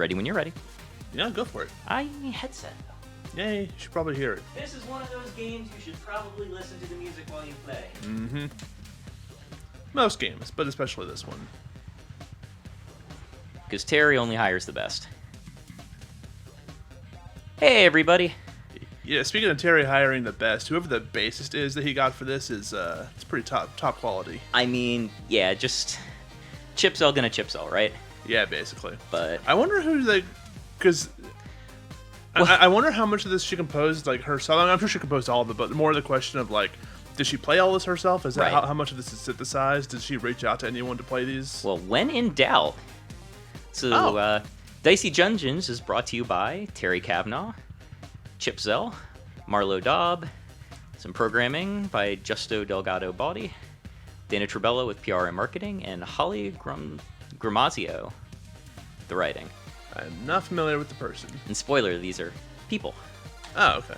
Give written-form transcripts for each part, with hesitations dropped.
Ready when you're ready. Yeah, go for it. I need a headset, though. Yay, you should probably hear it. This is one of those games you should probably listen to the music while you play. Mm-hmm. Most games, but especially this one. Because Terry only hires the best. Hey, everybody. Yeah, speaking of Terry hiring the best, whoever the bassist is that he got for this is it's pretty top quality. I mean, yeah, just chipsell gonna chipsell, right? Yeah, basically. But I wonder who because I wonder how much of this she composed like herself. I'm sure she composed all of it, but more the question of like, did she play all this herself? Is that Right. how much of this is synthesized? Did she reach out to anyone to play these? well, when in doubt. So, Dicey Dungeons is brought to you by Terry Kavanaugh, Chip Zell, Marlo Dobb, some programming by Justo Delgado Bawdy, Dana Trabello with PR and marketing, and Holly Gramazio, the writing. I'm not familiar with the person. And spoiler, these are people. Oh, okay.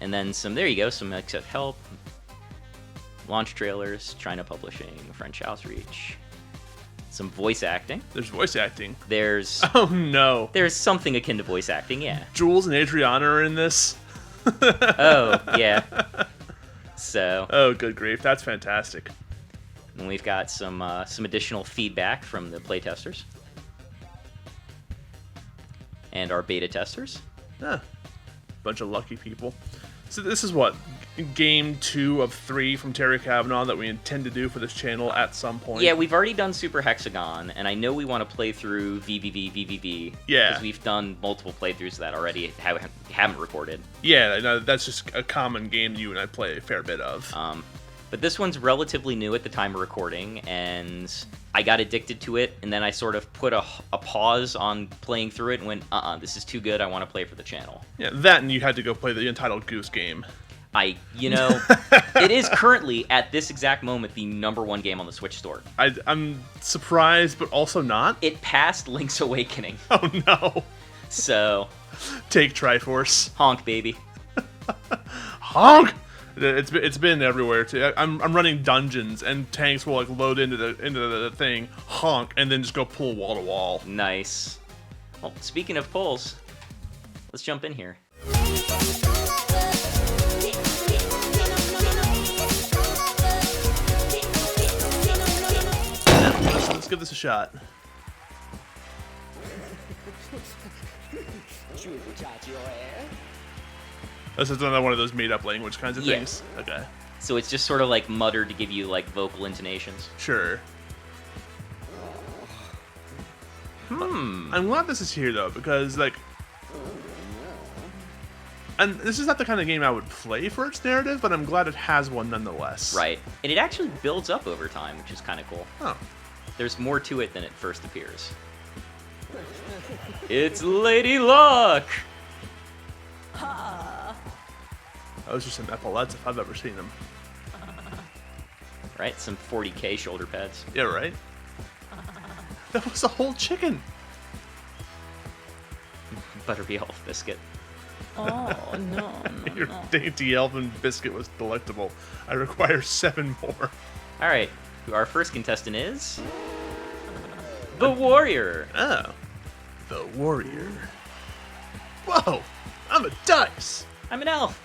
And then there you go, some Accept Help, launch trailers, China Publishing, French Outreach, some voice acting. There's voice acting. There's Oh no. there's something akin to voice acting, yeah. Jules and Adriana are in this. Oh, yeah. So, Oh, good grief. That's fantastic. and we've got some additional feedback from the playtesters and our beta testers. Huh. Bunch of lucky people. So this is what? Game 2 of 3 from Terry Kavanaugh that we intend to do for this channel at some point. Yeah, we've already done Super Hexagon, and I know we want to play through VVV. Yeah. Because we've done multiple playthroughs of that already, haven't recorded. Yeah, I know, that's just a common game you and I play a fair bit of. But this one's relatively new at the time of recording, and I got addicted to it, and then I sort of put a pause on playing through it and went, this is too good, I want to play for the channel. Yeah, that and you had to go play the Entitled Goose Game. It is currently, at this exact moment, the #1 game on the Switch store. I'm surprised, but also not. It passed Link's Awakening. Oh no. So, Take Triforce. honk, baby. Honk! It's been everywhere too. I'm running dungeons and tanks will like load into the thing, honk, and then just go pull wall to wall. Nice. Well, speaking of pulls, let's jump in here. Let's give this a shot. This is another one of those made-up language kinds of things. Okay. So it's just sort of like muttered to give you like vocal intonations. Sure. I'm glad this is here though, because like, and this is not the kind of game I would play for its narrative, but I'm glad it has one nonetheless. Right. And it actually builds up over time, which is kind of cool. Oh. There's more to it than it first appears. It's Lady Luck! Those are some epaulets if I've ever seen them. Right? Some 40K shoulder pads. Yeah, right? That was a whole chicken! Buttery elf biscuit. Oh, no, Your dainty elven biscuit was delectable. I require 7 more. Alright, our first contestant is... The Warrior! Oh. The warrior. Whoa! I'm a dice! I'm an elf!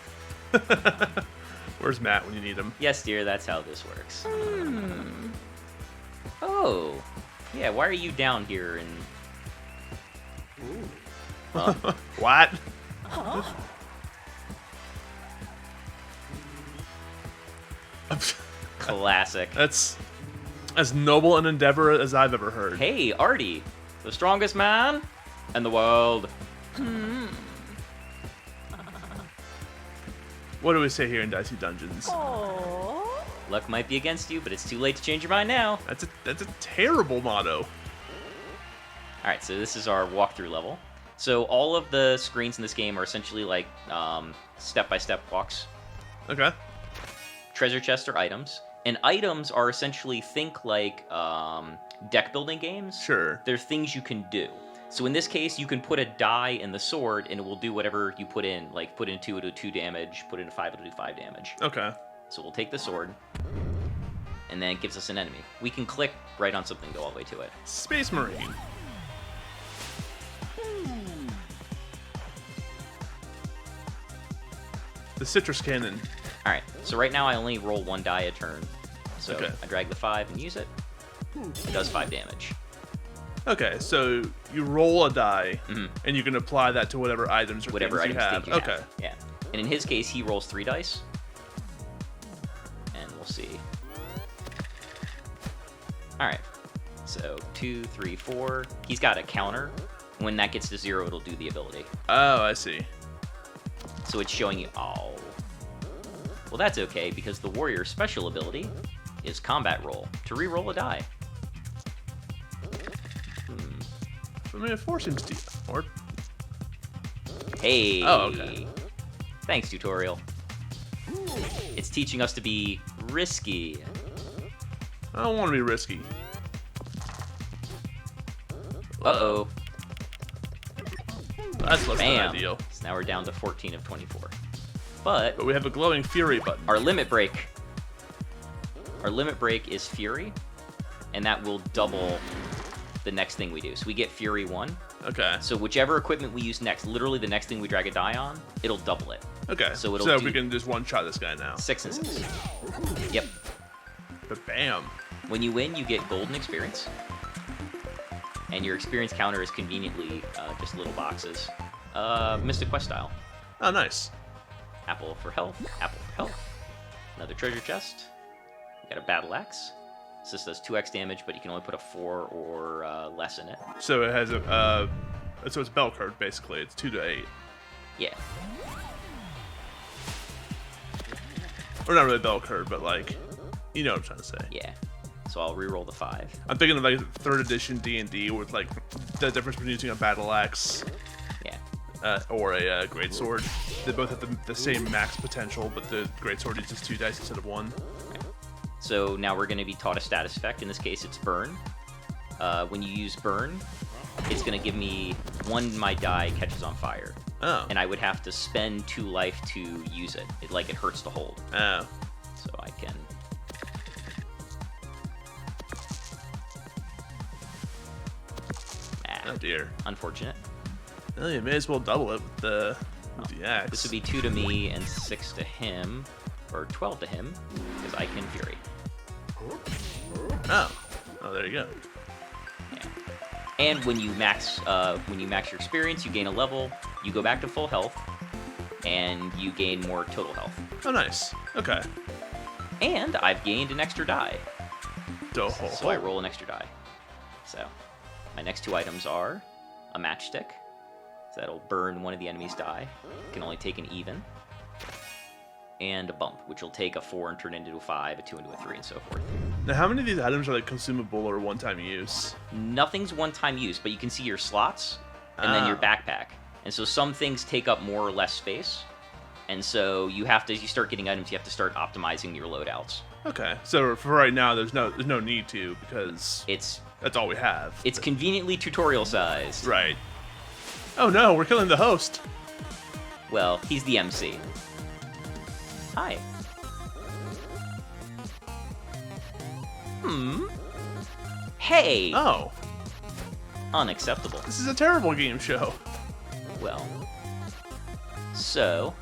Where's Matt when you need him? Yes, dear, that's how this works. Oh. Yeah, why are you down here and... What? Classic. That's as noble an endeavor as I've ever heard. Hey, Artie, the strongest man in the world. What do we say here in Dicey Dungeons? Luck might be against you, but it's too late to change your mind now. That's a terrible motto. Alright, so this is our walkthrough level. So all of the screens in this game are essentially like step-by-step walks. Okay. Treasure chests are items. And items are essentially, think like deck building games. Sure. They're things you can do. So in this case, you can put a die in the sword, and it will do whatever you put in. Like, put in 2, it'll do 2 damage. Put in 5, it'll do 5 damage. Okay. So we'll take the sword, and then it gives us an enemy. We can click right on something, go all the way to it. Space Marine. the citrus cannon. All right. So right now I only roll 1 die a turn. So Okay. I drag the 5 and use it. It does 5 damage. Okay, so you roll a die, and you can apply that to whatever items or Whatever things items you have. think you have. Yeah. And in his case, he rolls 3 dice. And we'll see. All right. So 2, 3, 4. He's got a counter. When that gets to 0, it'll do the ability. Oh, I see. So it's showing you. Oh. Well, that's okay because the warrior's special ability is combat roll to re-roll a die. I mean, 4 seems deep. Or Hey. Oh, okay. Thanks, tutorial. It's teaching us to be risky. I don't want to be risky. Uh-oh. That's less than Bam. ideal. So now we're down to 14 of 24. But But we have a glowing fury button. our limit break. Our limit break is Fury, and that will double the next thing we do. So we get Fury 1. Okay. So whichever equipment we use next, literally the next thing we drag a die on, it'll double it. Okay. So it'll we do- can just one-shot this guy now. 6 and 6. Yep. But bam. When you win, you get golden experience. And your experience counter is conveniently just little boxes. Mystic Quest style. Oh, nice. Apple for health, apple for health. Another treasure chest. You got a battle axe. This does 2x damage, but you can only put a 4 or less in it. So it has a, so it's bell curve basically. It's 2 to 8. Yeah. Or not really bell curve, but like, you know what I'm trying to say. Yeah. So I'll re-roll the 5. I'm thinking of like 3rd edition D&D with like the difference between using a battle axe Yeah. or a greatsword. They both have the same max potential, but the greatsword uses 2 dice instead of 1. So now we're going to be taught a status effect. In this case, it's Burn. When you use Burn, it's going to give me 1 my die catches on fire. Oh. And I would have to spend 2 life to use it. It hurts to hold. Oh. So I can... Oh dear. Unfortunate. Well, you may as well double it with the axe. This would be 2 to me and 6 to him, or 12 to him, because I can Fury. Oh. Oh, there you go. Yeah. And when you max your experience, you gain a level. You go back to full health, and you gain more total health. Oh, nice. Okay. And I've gained an extra die, Doho. so I roll an extra die. So my next 2 items are a matchstick. So that'll burn one of the enemy's die. You can only take an even. And a bump, which will take a 4 and turn into a 5, a 2 into a 3, and so forth. Now, how many of these items are like consumable or one-time use? Nothing's one-time use, but you can see your slots and then your backpack. And so some things take up more or less space. And so you have to, as you start getting items, you have to start optimizing your loadouts. Okay. So for right now, there's no need to because that's all we have. It's conveniently tutorial sized. Right. Oh no, we're killing the host. Well, he's the MC. Hi. Hey! Oh, Unacceptable. this is a terrible game show. Well. So.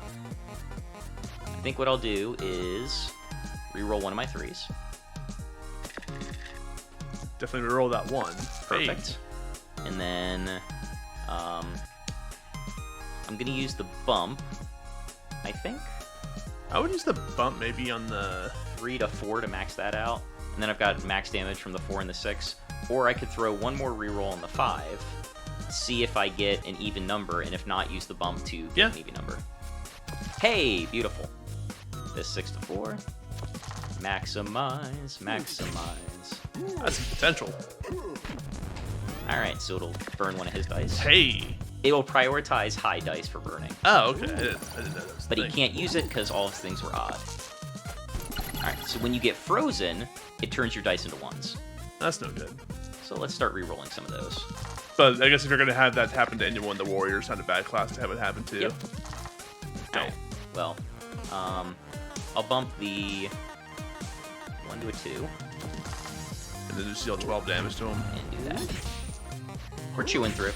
I think what I'll do is reroll one of my 3s. Definitely reroll that 1. Perfect. And then I'm gonna use the bump, I think. I would use the bump maybe on the... 3 to 4 to max that out. And then I've got max damage from the 4 and the 6. Or I could throw one more reroll on the 5, see if I get an even number, and if not, use the bump to get an even number. Hey, beautiful. This 6 to 4. Maximize, maximize. That's some potential. Alright, so it'll burn one of his dice. Hey. It will prioritize high dice for burning. Oh, okay. I didn't know that was a But he thing. can't use it because all his things were odd. Alright, so when you get frozen, it turns your dice into 1s. That's no good. So let's start re-rolling some of those. But I guess if you're going to have that happen to anyone, the Warrior's not a bad class to have it happen to. Yep. Alright, well, I'll bump the 1 to a 2 And then just deal 12 damage to him. and do that. We're chewing through.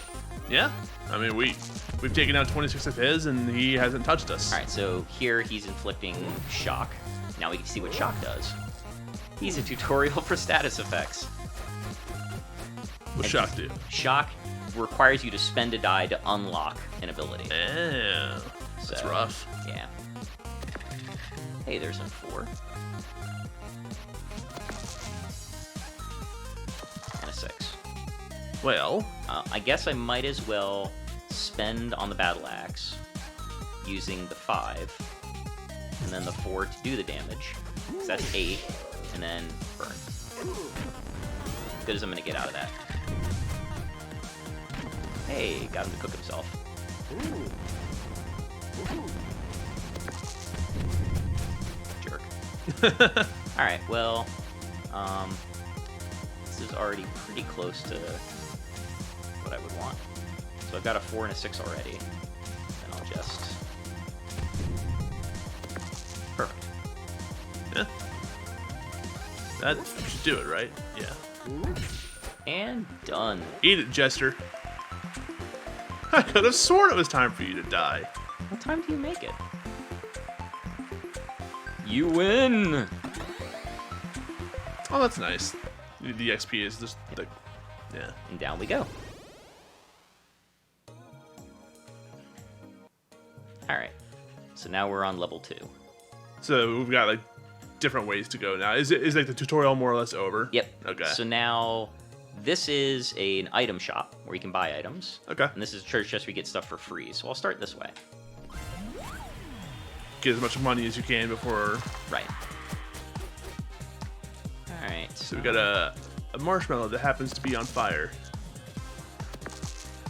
Yeah. I mean, we've taken out 26 of his, and he hasn't touched us. All right, so here he's inflicting shock. Now we can see what shock does. He's a tutorial for status effects. What's shock do? Shock requires you to spend a die to unlock an ability. Yeah. That's rough. Yeah. Hey, there's a 4. And a 6. Well, I guess I might as well spend on the battle axe using the 5 and then the 4 to do the damage. So that's 8, and then burn. Good as I'm gonna get out of that. Hey, got him to cook himself. Jerk. Alright, well, this is already pretty close to what I would want. So I've got a 4 and a 6 already. Then I'll just... Perfect. yeah. That should do it, right? Yeah. And done. Eat it, Jester. I could have sworn it was time for you to die. What time do you make it? You win! Oh, that's nice. The XP is just like, yeah. And down we go. Alright. So now we're on level 2. So we've got like different ways to go now. Is like the tutorial more or less over? Yep. Okay. So now this is an item shop where you can buy items. Okay. And this is a treasure chest where you get stuff for free. So I'll start this way. Get as much money as you can before. Right. Alright. So we got a marshmallow that happens to be on fire.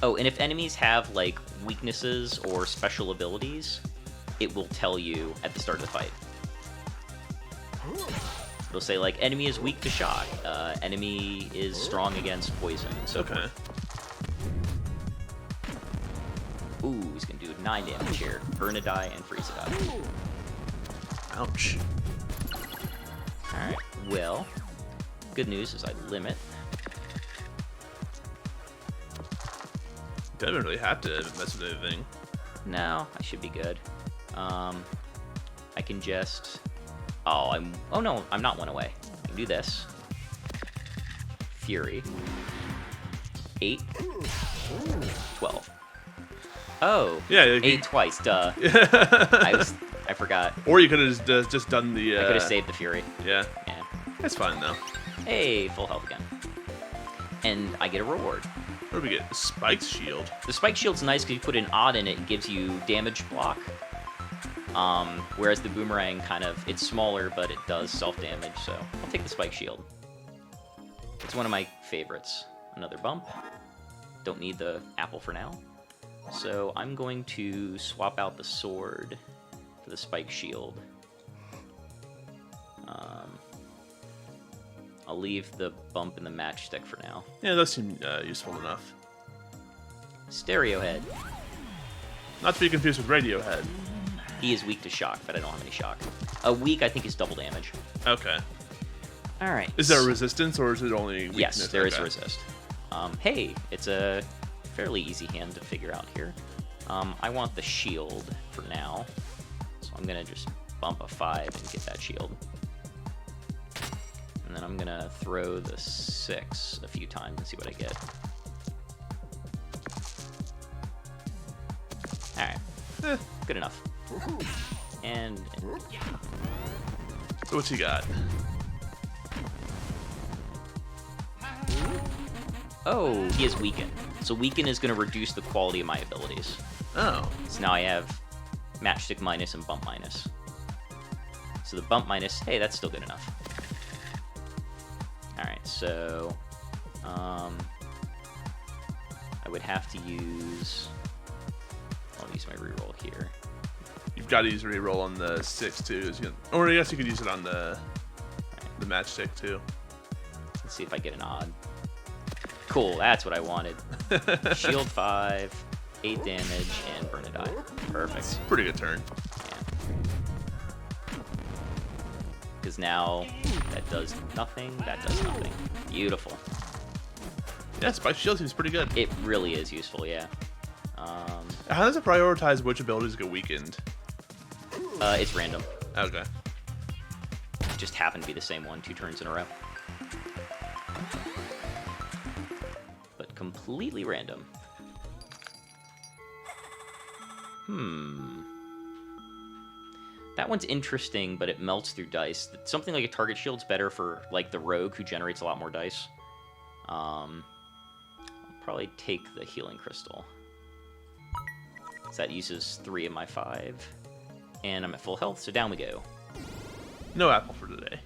Oh, and if enemies have, like, weaknesses or special abilities, it will tell you at the start of the fight. It'll say, like, enemy is weak to shock, enemy is strong against poison, and so forth. Ooh, he's gonna do 9 damage here. Burn a die and freeze a die. Ouch. Alright, well, good news is I limit. Don't really have to mess with anything. No, I should be good. I can just... Oh no, I'm not 1 away. I can do this. Fury. 8. 12. Oh, Yeah, 8 twice, duh. I forgot. Or you could have just done the. I could have saved the Fury. Yeah. Yeah. That's fine though. Hey, full health again. And I get a reward. What do we get? Spike's shield. The spike shield's nice because you put an odd in it, it gives you damage block. Whereas the boomerang it's smaller, but it does self-damage, so I'll take the spike shield. It's one of my favorites. Another bump. Don't need the apple for now. So I'm going to swap out the sword for the spike shield. I'll leave the bump and the matchstick for now. Yeah, those seem useful enough. Stereo head. Not to be confused with Radiohead. He is weak to shock, but I don't have any shock. A weak, I think, is double damage. Okay. All right. Is there a resistance, or is it only weakness? Yes, there is resist. Hey, it's a fairly easy hand to figure out here. I want the shield for now, so I'm gonna just bump a 5 and get that shield. And then I'm gonna throw the 6 a few times and see what I get. Alright. Good enough. And What's he got? oh, he is weaken. So weaken is gonna reduce the quality of my abilities. Oh. So now I have matchstick minus and bump minus. So the bump minus, hey, that's still good enough. Alright, so I would have to use... I'll use my reroll here. You've got to use reroll on the 6 too. Or I guess you could use it on the matchstick too. Let's see if I get an odd. Cool, that's what I wanted. Shield 5, 8 damage, and burn a die. Perfect. Pretty good turn. Yeah. Because now that does nothing, that does nothing. Beautiful. Yeah, Spike Shield seems pretty good. It really is useful, yeah. How does it prioritize which abilities get weakened? It's random. Okay. It just happened to be the same one 2 turns in a row. But completely random. That one's interesting, but it melts through dice. Something like a target shield's better for like the rogue who generates a lot more dice. I'll probably take the healing crystal. So that uses 3 of my 5. And I'm at full health, so down we go. No apple for today.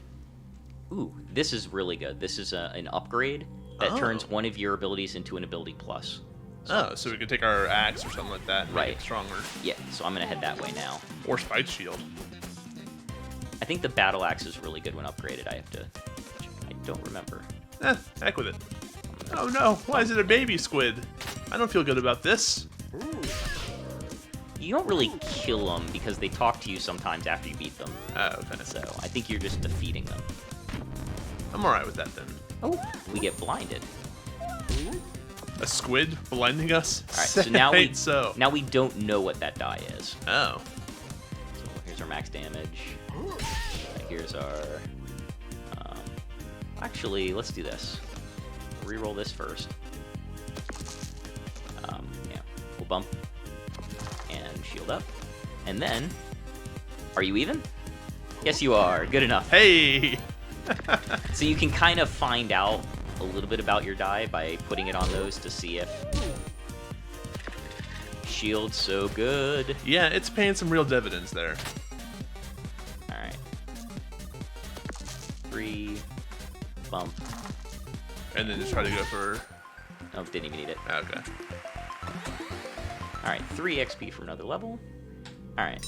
Ooh, this is really good. This is an upgrade that turns one of your abilities into an ability plus. So we can take our axe or something like that and make Right. it stronger. Yeah, so I'm going to head that way now. Or Spike Shield. I think the battle axe is really good when upgraded. I don't remember. Heck with it. Oh no, why is it a baby squid? I don't feel good about this. You don't really kill them because they talk to you sometimes after you beat them. Okay. So I think you're just defeating them. I'm alright with that then. Oh, we get blinded. A squid blinding us? All right, so now we so. now we don't know what that die is. Oh. So here's our max damage. Here's our. Actually, let's do this. Reroll this first. Yeah, we'll bump and shield up, and then. Are you even? Yes, you are. Good enough. Hey! So you can kind of find out a little bit about your die by putting it on those to see if shield's so good. Yeah, it's paying some real dividends there. All right. 3 bump. And then just try to go for... Oh, didn't even need it. Okay. All right, 3 XP for another level. All right.